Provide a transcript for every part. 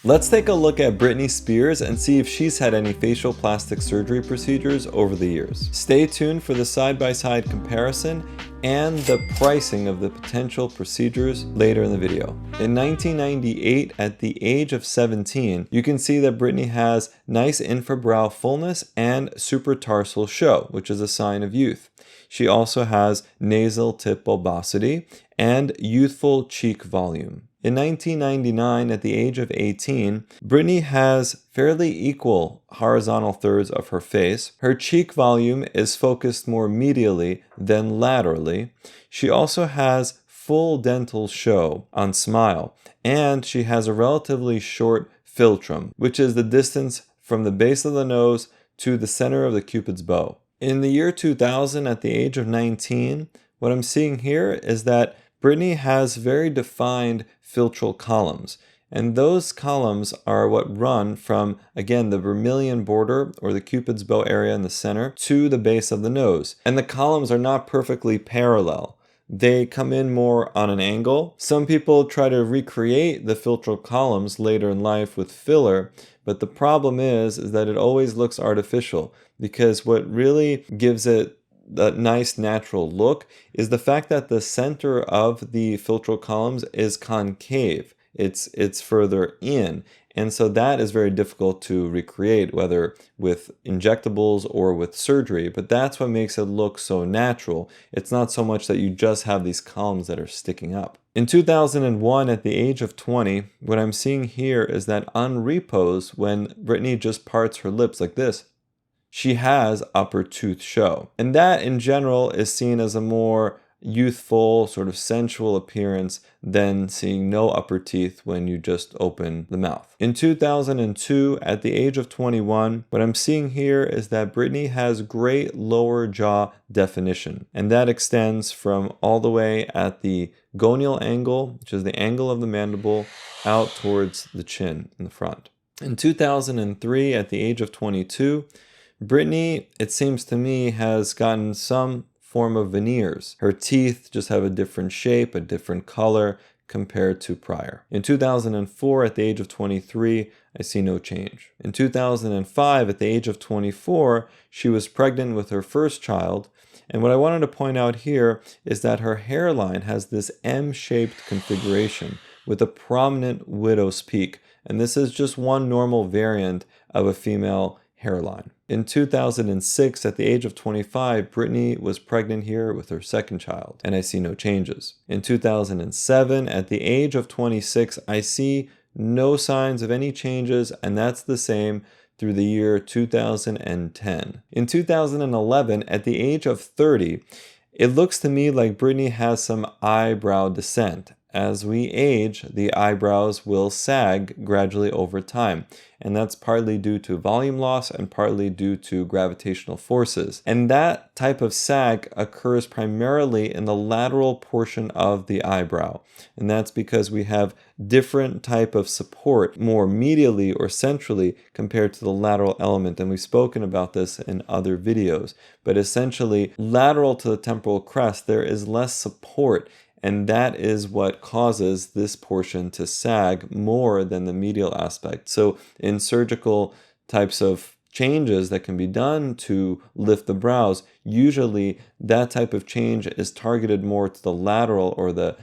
Let's take a look at Britney Spears and see if she's had any facial plastic surgery procedures over the years. Stay tuned for the side-by-side comparison and the pricing of the potential procedures later in the video. In 1998, at the age of 17, you can see that Britney has nice infrabrow fullness and supratarsal show, which is a sign of youth. She also has nasal tip bulbosity and youthful cheek volume. In 1999, at the age of 18, Britney has fairly equal horizontal thirds of her face. Her cheek volume is focused more medially than laterally. She also has full dental show on smile, and she has a relatively short philtrum, which is the distance from the base of the nose to the center of the Cupid's bow. In the year 2000, at the age of 19, what I'm seeing here is that Britney has very defined philtral columns, and those columns are what run from, again, the vermilion border or the Cupid's bow area in the center to the base of the nose. And the columns are not perfectly parallel. They come in more on an angle. Some people try to recreate the philtral columns later in life with filler, but the problem is that it always looks artificial, because what really gives it that nice natural look is the fact that the center of the philtral columns is concave. It's further in, and so that is very difficult to recreate, whether with injectables or with surgery, but that's what makes it look so natural. It's not so much that you just have these columns that are sticking up. In 2001, at the age of 20, what I'm seeing here is that on repose, when Britney just parts her lips like this, she has upper tooth show. And that in general is seen as a more youthful, sort of sensual appearance than seeing no upper teeth when you just open the mouth. In 2002, at the age of 21, what I'm seeing here is that Britney has great lower jaw definition, and that extends from all the way at the gonial angle, which is the angle of the mandible, out towards the chin in the front. In 2003, at the age of 22, Britney, it seems to me, has gotten some form of veneers. Her teeth just have a different shape, a different color compared to prior. In 2004, at the age of 23, I see no change. In 2005, at the age of 24, she was pregnant with her first child. And what I wanted to point out here is that her hairline has this M-shaped configuration with a prominent widow's peak. And this is just one normal variant of a female hairline. In 2006, at the age of 25, Britney was pregnant here with her second child, and I see no changes. In 2007, at the age of 26, I see no signs of any changes, and that's the same through the year 2010. In 2011, at the age of 30, it looks to me like Britney has some eyebrow descent. As we age, the eyebrows will sag gradually over time, and that's partly due to volume loss and partly due to gravitational forces. And that type of sag occurs primarily in the lateral portion of the eyebrow, and that's because we have different type of support more medially or centrally compared to the lateral element, and we've spoken about this in other videos. But essentially, lateral to the temporal crest, there is less support, and that is what causes this portion to sag more than the medial aspect. So in surgical types of changes that can be done to lift the brows, usually that type of change is targeted more to the lateral or the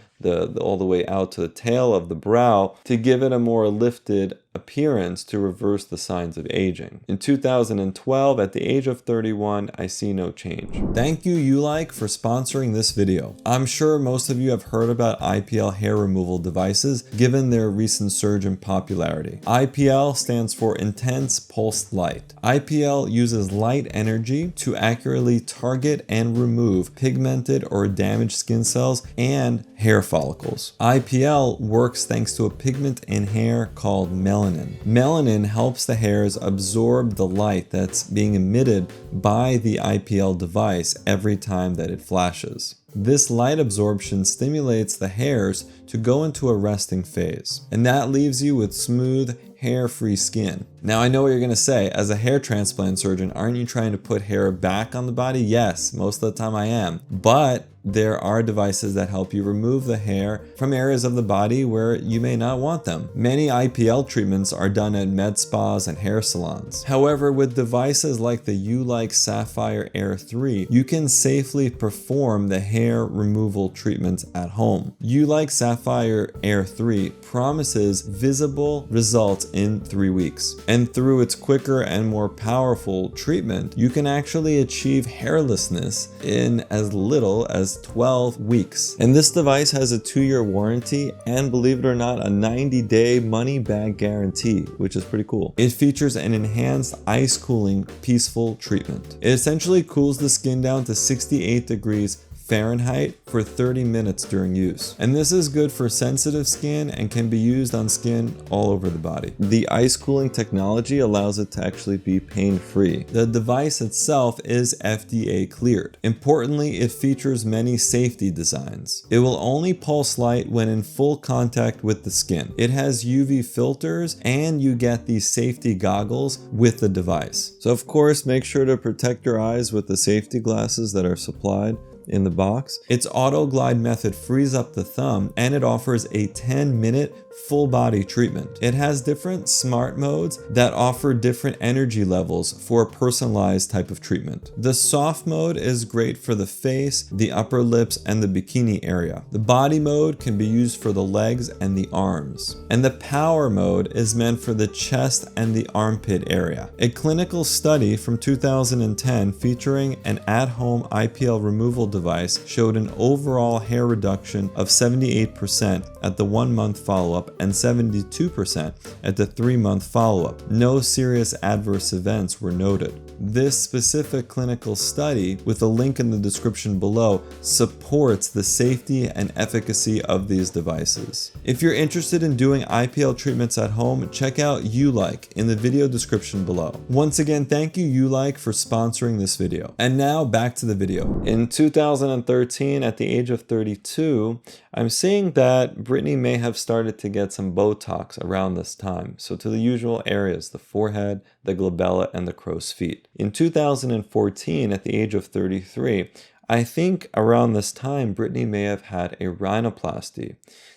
all the way out to the tail of the brow to give it a more lifted appearance to reverse the signs of aging. In 2012, at the age of 31, I see no change. Thank you, Ulike, for sponsoring this video. I'm sure most of you have heard about IPL hair removal devices given their recent surge in popularity. IPL stands for Intense Pulsed Light. IPL uses light energy to accurately target and remove pigmented or damaged skin cells and hair follicles. IPL works thanks to a pigment in hair called melanin. Melanin helps the hairs absorb the light that's being emitted by the IPL device every time that it flashes. This light absorption stimulates the hairs to go into a resting phase, and that leaves you with smooth, hair-free skin. Now I know what you're gonna say, as a hair transplant surgeon, aren't you trying to put hair back on the body? Yes, most of the time I am. But there are devices that help you remove the hair from areas of the body where you may not want them. Many IPL treatments are done at med spas and hair salons. However, with devices like the Ulike Sapphire Air 3, you can safely perform the hair removal treatments at home. Ulike Sapphire Air 3 promises visible results in 3 weeks. And through its quicker and more powerful treatment, you can actually achieve hairlessness in as little as 12 weeks. And this device has a 2-year warranty and, believe it or not, a 90-day money-back guarantee, which is pretty cool. It features an enhanced ice cooling peaceful treatment. It essentially cools the skin down to 68 degrees Fahrenheit for 30 minutes during use. And this is good for sensitive skin and can be used on skin all over the body. The ice cooling technology allows it to actually be pain-free. The device itself is FDA cleared. Importantly, it features many safety designs. It will only pulse light when in full contact with the skin. It has UV filters, and you get these safety goggles with the device. So of course, make sure to protect your eyes with the safety glasses that are supplied in the box. Its auto glide method frees up the thumb, and it offers a 10-minute full body treatment. It has different smart modes that offer different energy levels for a personalized type of treatment. The soft mode is great for the face, the upper lips, and the bikini area. The body mode can be used for the legs and the arms. And the power mode is meant for the chest and the armpit area. A clinical study from 2010 featuring an at-home IPL removal device showed an overall hair reduction of 78% at the 1-month follow-up and 72% at the 3-month follow-up. No serious adverse events were noted. This specific clinical study, with a link in the description below, supports the safety and efficacy of these devices. If you're interested in doing IPL treatments at home, check out Ulike in the video description below. Once again, thank you Ulike for sponsoring this video. And now back to the video. In 2013, at the age of 32, I'm seeing that Britney may have started to get some Botox around this time. So to the usual areas, the forehead, the glabella, and the crow's feet. In 2014, at the age of 33, I think around this time, Britney may have had a rhinoplasty.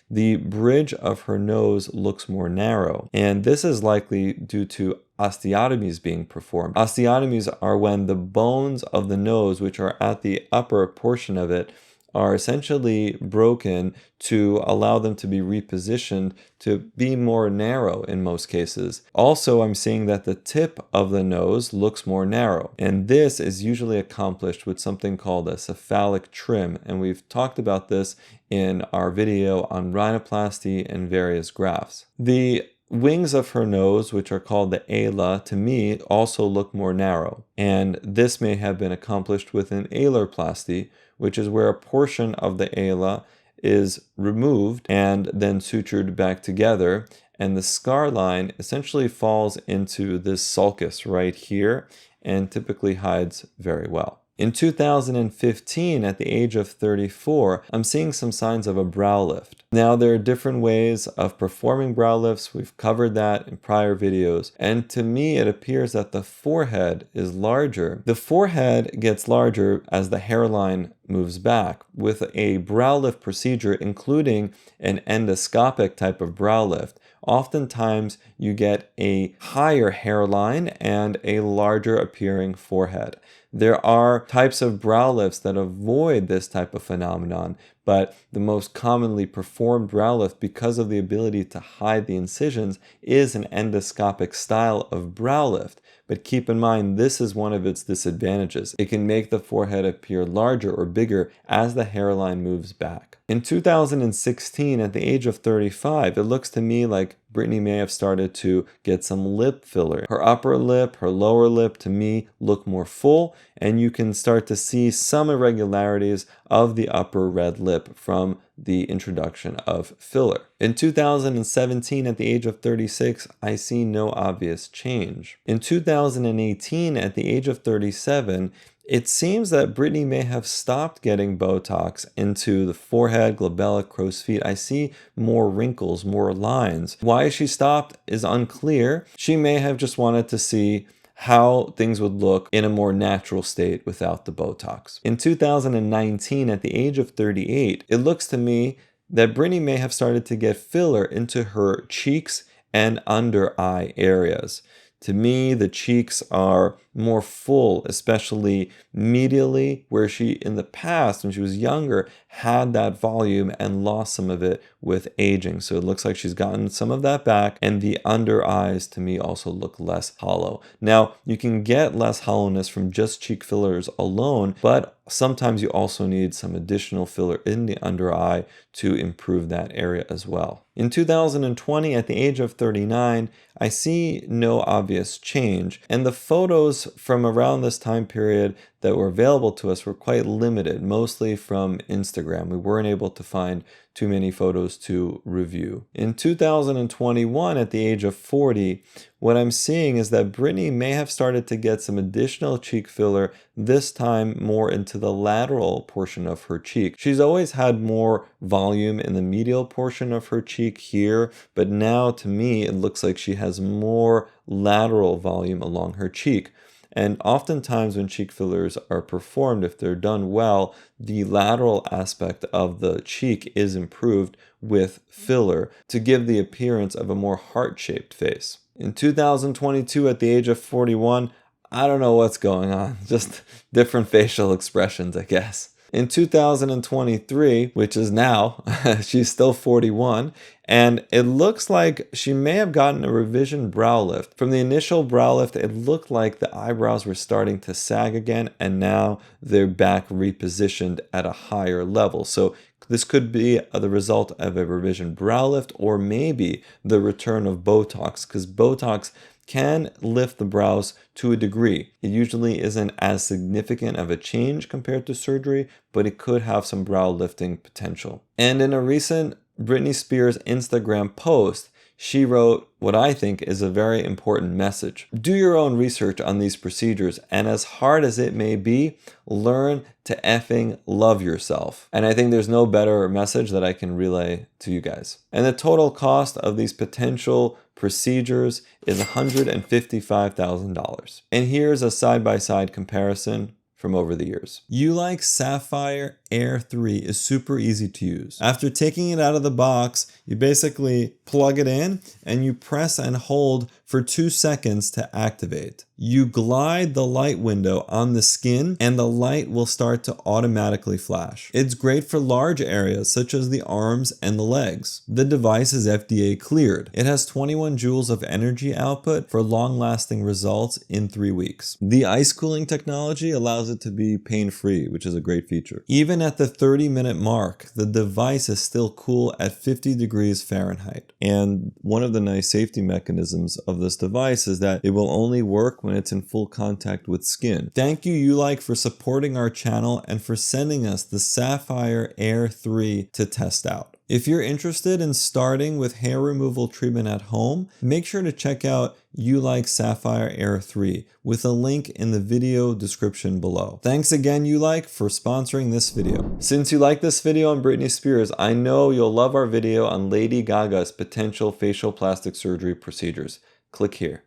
The bridge of her nose looks more narrow, and this is likely due to osteotomies being performed. Osteotomies are when the bones of the nose, which are at the upper portion of it, are essentially broken to allow them to be repositioned to be more narrow in most cases. Also, I'm seeing that the tip of the nose looks more narrow, and this is usually accomplished with something called a cephalic trim, and we've talked about this in our video on rhinoplasty and various grafts. The wings of her nose, which are called the ala, to me also look more narrow, and this may have been accomplished with an alarplasty, which is where a portion of the ala is removed and then sutured back together, and the scar line essentially falls into this sulcus right here and typically hides very well. In 2015, at the age of 34, I'm seeing some signs of a brow lift. Now, there are different ways of performing brow lifts. We've covered that in prior videos. And to me, it appears that the forehead is larger. The forehead gets larger as the hairline moves back. With a brow lift procedure, including an endoscopic type of brow lift, oftentimes you get a higher hairline and a larger appearing forehead. There are types of brow lifts that avoid this type of phenomenon, but the most commonly performed brow lift, because of the ability to hide the incisions, is an endoscopic style of brow lift. But keep in mind, this is one of its disadvantages. It can make the forehead appear larger or bigger as the hairline moves back. In 2016, at the age of 35, it looks to me like Britney may have started to get some lip filler. Her upper lip, her lower lip, to me, look more full, and you can start to see some irregularities of the upper red lip from the introduction of filler. In 2017, at the age of 36, I see no obvious change. In 2018, at the age of 37, It seems that Britney may have stopped getting Botox into the forehead, glabella, crow's feet. I see more wrinkles, more lines. Why she stopped is unclear. She may have just wanted to see how things would look in a more natural state without the Botox. In 2019, at the age of 38, it looks to me that Britney may have started to get filler into her cheeks and under eye areas. To me, the cheeks are more full, especially medially, where she in the past, when she was younger, had that volume and lost some of it with aging. So it looks like she's gotten some of that back, and the under eyes to me also look less hollow. Now, you can get less hollowness from just cheek fillers alone, but sometimes you also need some additional filler in the under eye to improve that area as well. In 2020, at the age of 39, I see no obvious change, and the photos from around this time period that were available to us were quite limited, mostly from Instagram. We weren't able to find too many photos to review. In 2021, at the age of 40, what I'm seeing is that Britney may have started to get some additional cheek filler, this time more into the lateral portion of her cheek. She's always had more volume in the medial portion of her cheek here, but now to me it looks like she has more lateral volume along her cheek. And oftentimes when cheek fillers are performed, if they're done well, the lateral aspect of the cheek is improved with filler to give the appearance of a more heart-shaped face. In 2022, at the age of 41, I don't know what's going on, just different facial expressions, I guess. In 2023, which is now, she's still 41, and it looks like she may have gotten a revision brow lift. From the initial brow lift, it looked like the eyebrows were starting to sag again, and now they're back repositioned at a higher level. So this could be the result of a revision brow lift, or maybe the return of Botox, because Botox can lift the brows to a degree. It usually isn't as significant of a change compared to surgery, but it could have some brow lifting potential. And in a recent Britney Spears Instagram post, she wrote what I think is a very important message. Do your own research on these procedures, and as hard as it may be, learn to effing love yourself. And I think there's no better message that I can relay to you guys. And the total cost of these potential procedures is $155,000. And here's a side-by-side comparison from over the years. Ulike Sapphire Air 3 is super easy to use. After taking it out of the box, you basically plug it in and you press and hold for 2 seconds to activate. You glide the light window on the skin and the light will start to automatically flash. It's great for large areas such as the arms and the legs. The device is FDA cleared. It has 21 joules of energy output for long-lasting results in 3 weeks. The ice cooling technology allows it to be pain-free, which is a great feature. Even at the 30-minute mark, the device is still cool at 50 degrees Fahrenheit. And one of the nice safety mechanisms of this device is that it will only work when it's in full contact with skin. Thank you, Ulike, for supporting our channel and for sending us the Sapphire Air 3 to test out. If you're interested in starting with hair removal treatment at home, make sure to check out Ulike Sapphire Air 3 with a link in the video description below. Thanks again, Ulike, for sponsoring this video. Since you like this video on Britney Spears, I know you'll love our video on Lady Gaga's potential facial plastic surgery procedures. Click here.